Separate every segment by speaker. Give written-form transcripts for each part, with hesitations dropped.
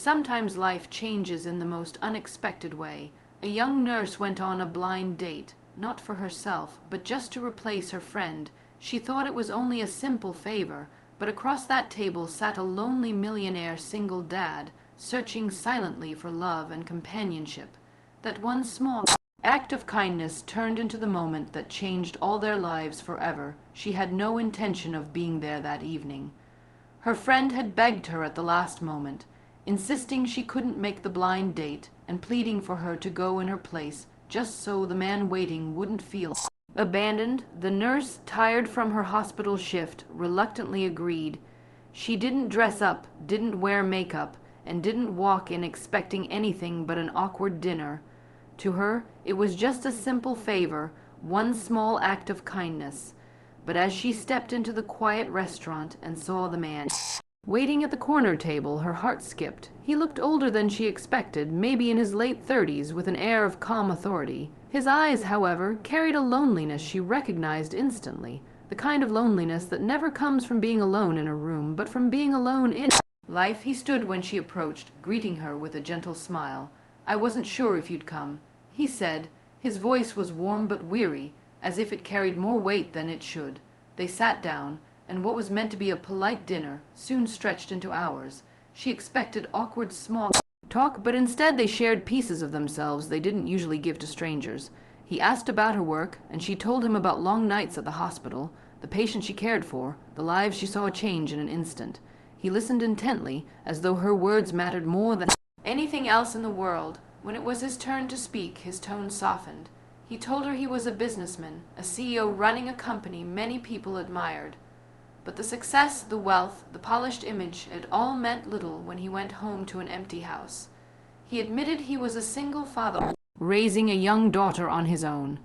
Speaker 1: Sometimes life changes in the most unexpected way. A young nurse went on a blind date, not for herself, but just to replace her friend. She thought it was only a simple favor, but across that table sat a lonely millionaire single dad, searching silently for love and companionship. That one small act of kindness turned into the moment that changed all their lives forever. She had no intention of being there that evening. Her friend had begged her at the last moment, insisting she couldn't make the blind date and pleading for her to go in her place just so the man waiting wouldn't feel abandoned. The nurse, tired from her hospital shift, reluctantly agreed. She didn't dress up, didn't wear makeup, and didn't walk in expecting anything but an awkward dinner. To her, it was just a simple favor, one small act of kindness. But as she stepped into the quiet restaurant and saw the man waiting at the corner table, her heart skipped. He looked older than she expected, maybe in his late 30s, with an air of calm authority. His eyes, however, carried a loneliness she recognized instantly, the kind of loneliness that never comes from being alone in a room, but from being alone in life. He stood when she approached, greeting her with a gentle smile. "I wasn't sure if you'd come," he said. His voice was warm but weary, as if it carried more weight than it should. They sat down, and what was meant to be a polite dinner soon stretched into hours. She expected awkward small talk, but instead they shared pieces of themselves they didn't usually give to strangers. He asked about her work, and she told him about long nights at the hospital, the patients she cared for, the lives she saw change in an instant. He listened intently, as though her words mattered more than anything else in the world. When it was his turn to speak, his tone softened. He told her he was a businessman, a CEO running a company many people admired. But the success, the wealth, the polished image, it all meant little when he went home to an empty house. He admitted he was a single father, raising a young daughter on his own.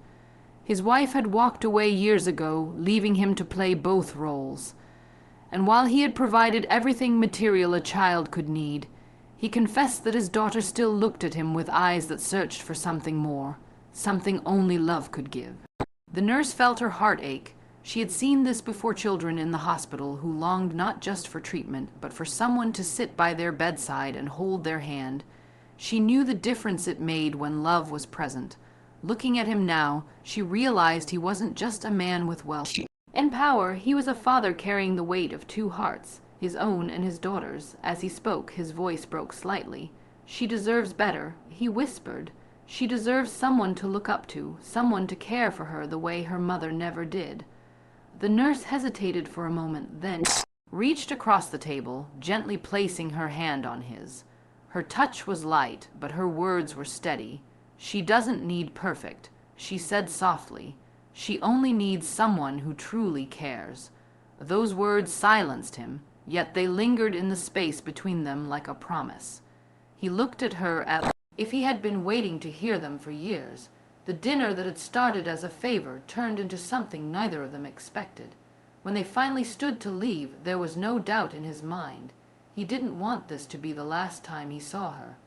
Speaker 1: His wife had walked away years ago, leaving him to play both roles. And while he had provided everything material a child could need, he confessed that his daughter still looked at him with eyes that searched for something more, something only love could give. The nurse felt her heart ache. She had seen this before, children in the hospital who longed not just for treatment, but for someone to sit by their bedside and hold their hand. She knew the difference it made when love was present. Looking at him now, she realized he wasn't just a man with wealth and power. He was a father carrying the weight of two hearts, his own and his daughter's. As he spoke, his voice broke slightly. "She deserves better," he whispered. "She deserves someone to look up to, someone to care for her the way her mother never did." The nurse hesitated for a moment, then reached across the table, gently placing her hand on his. Her touch was light, but her words were steady. "She doesn't need perfect," she said softly. "She only needs someone who truly cares." Those words silenced him, yet they lingered in the space between them like a promise. He looked at her as if he had been waiting to hear them for years. The dinner that had started as a favor turned into something neither of them expected. When they finally stood to leave, there was no doubt in his mind. He didn't want this to be the last time he saw her.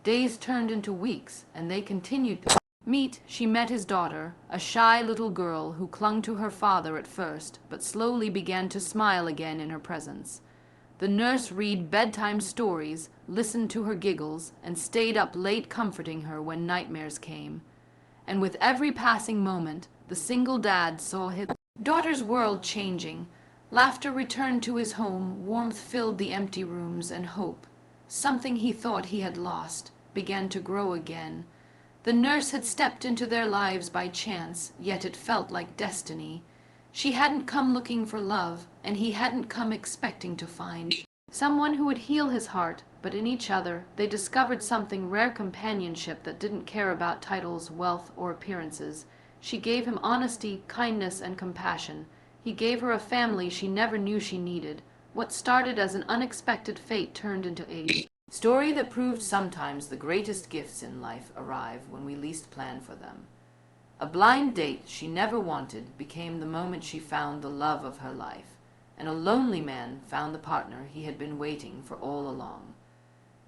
Speaker 1: Days turned into weeks, and they continued to meet. She met his daughter, a shy little girl who clung to her father at first, but slowly began to smile again in her presence. The nurse read bedtime stories, listened to her giggles, and stayed up late comforting her when nightmares came. And with every passing moment, the single dad saw his daughter's world changing. Laughter returned to his home, warmth filled the empty rooms, and hope, something he thought he had lost, began to grow again. The nurse had stepped into their lives by chance, yet it felt like destiny. She hadn't come looking for love, and he hadn't come expecting to find someone who would heal his heart, but in each other they discovered something rare, companionship that didn't care about titles, wealth, or appearances. She gave him honesty, kindness, and compassion. He gave her a family she never knew she needed. What started as an unexpected fate turned into a story that proved sometimes the greatest gifts in life arrive when we least plan for them. A blind date she never wanted became the moment she found the love of her life, and a lonely man found the partner he had been waiting for all along.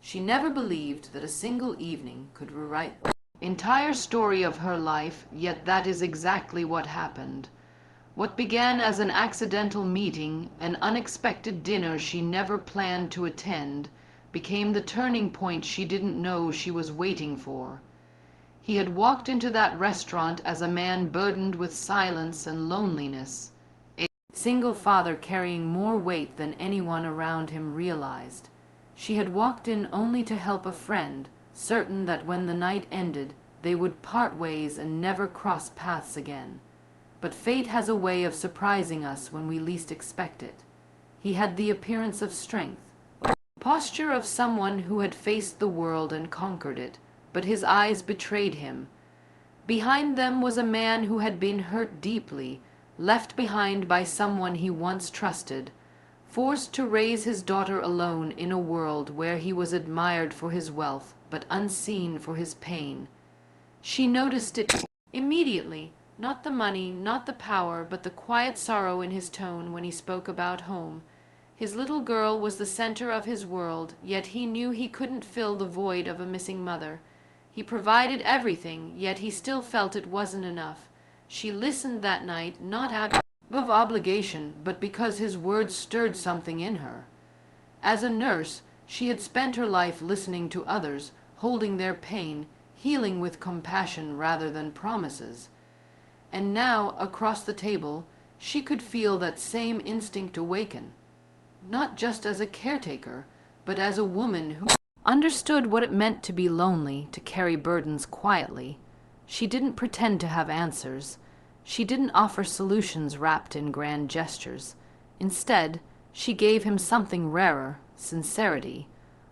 Speaker 1: She never believed that a single evening could rewrite the entire story of her life, yet that is exactly what happened. What began as an accidental meeting, an unexpected dinner she never planned to attend, became the turning point she didn't know she was waiting for. He had walked into that restaurant as a man burdened with silence and loneliness, a single father carrying more weight than anyone around him realized. She had walked in only to help a friend, certain that when the night ended, they would part ways and never cross paths again. But fate has a way of surprising us when we least expect it. He had the appearance of strength, the posture of someone who had faced the world and conquered it, but his eyes betrayed him. Behind them was a man who had been hurt deeply, left behind by someone he once trusted, forced to raise his daughter alone in a world where he was admired for his wealth, but unseen for his pain. She noticed it immediately, not the money, not the power, but the quiet sorrow in his tone when he spoke about home. His little girl was the center of his world, yet he knew he couldn't fill the void of a missing mother. He provided everything, yet he still felt it wasn't enough. She listened that night, not out of obligation, but because his words stirred something in her. As a nurse, she had spent her life listening to others, holding their pain, healing with compassion rather than promises. And now, across the table, she could feel that same instinct awaken, not just as a caretaker, but as a woman who understood what it meant to be lonely, to carry burdens quietly. She didn't pretend to have answers. She didn't offer solutions wrapped in grand gestures. Instead, she gave him something rarer, sincerity.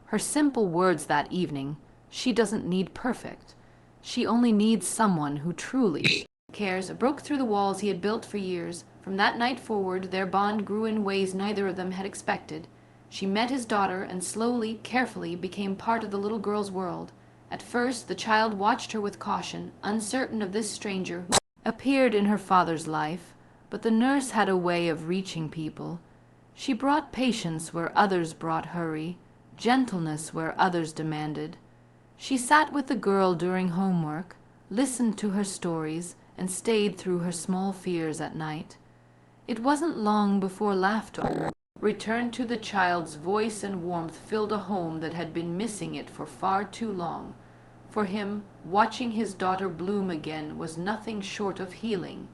Speaker 1: Her simple words that evening, "She doesn't need perfect. She only needs someone who truly cares," broke through the walls he had built for years. From that night forward, their bond grew in ways neither of them had expected. She met his daughter and slowly, carefully became part of the little girl's world. At first, the child watched her with caution, uncertain of this stranger who appeared in her father's life, but the nurse had a way of reaching people. She brought patience where others brought hurry, gentleness where others demanded. She sat with the girl during homework, listened to her stories, and stayed through her small fears at night. It wasn't long before laughter returned to the child's voice, and warmth filled a home that had been missing it for far too long. For him, watching his daughter bloom again was nothing short of healing.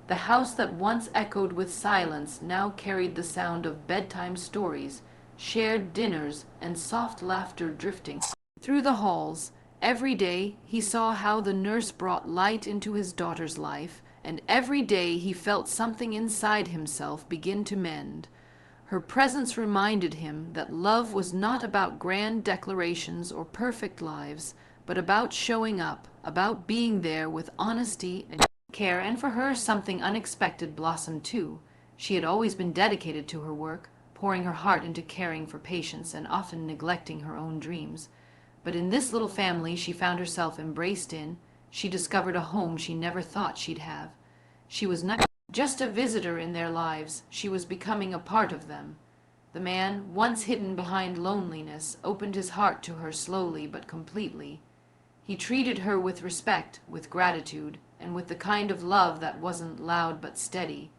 Speaker 1: The house that once echoed with silence now carried the sound of bedtime stories, shared dinners, and soft laughter drifting through the halls. Every day he saw how the nurse brought light into his daughter's life, and every day he felt something inside himself begin to mend. Her presence reminded him that love was not about grand declarations or perfect lives, but about showing up, about being there with honesty and care. And for her, something unexpected blossomed too. She had always been dedicated to her work, pouring her heart into caring for patients and often neglecting her own dreams. But in this little family she found herself embraced in. She discovered a home she never thought she'd have. She was not just a visitor in their lives, she was becoming a part of them. The man, once hidden behind loneliness, opened his heart to her slowly but completely. He treated her with respect, with gratitude, and with the kind of love that wasn't loud but steady.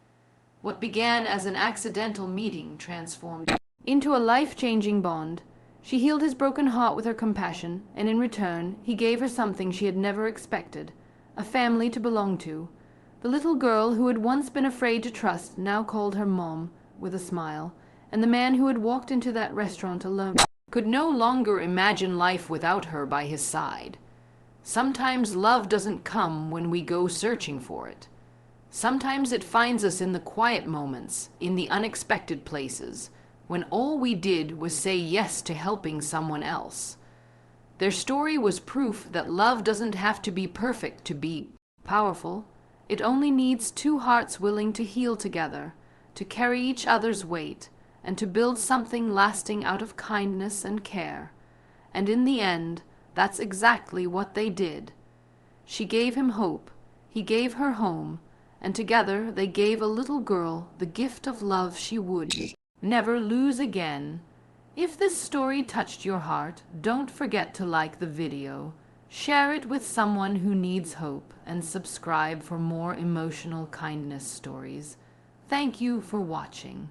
Speaker 1: What began as an accidental meeting transformed into a life-changing bond. She healed his broken heart with her compassion, and in return he gave her something she had never expected, a family to belong to. The little girl who had once been afraid to trust now called her Mom with a smile, and the man who had walked into that restaurant alone could no longer imagine life without her by his side. Sometimes love doesn't come when we go searching for it. Sometimes it finds us in the quiet moments, in the unexpected places, when all we did was say yes to helping someone else. Their story was proof that love doesn't have to be perfect to be powerful. It only needs two hearts willing to heal together, to carry each other's weight, and to build something lasting out of kindness and care. And in the end, that's exactly what they did. She gave him hope, he gave her home, and together they gave a little girl the gift of love she would never lose again. If this story touched your heart, don't forget to like the video, share it with someone who needs hope, and subscribe for more emotional kindness stories. Thank you for watching.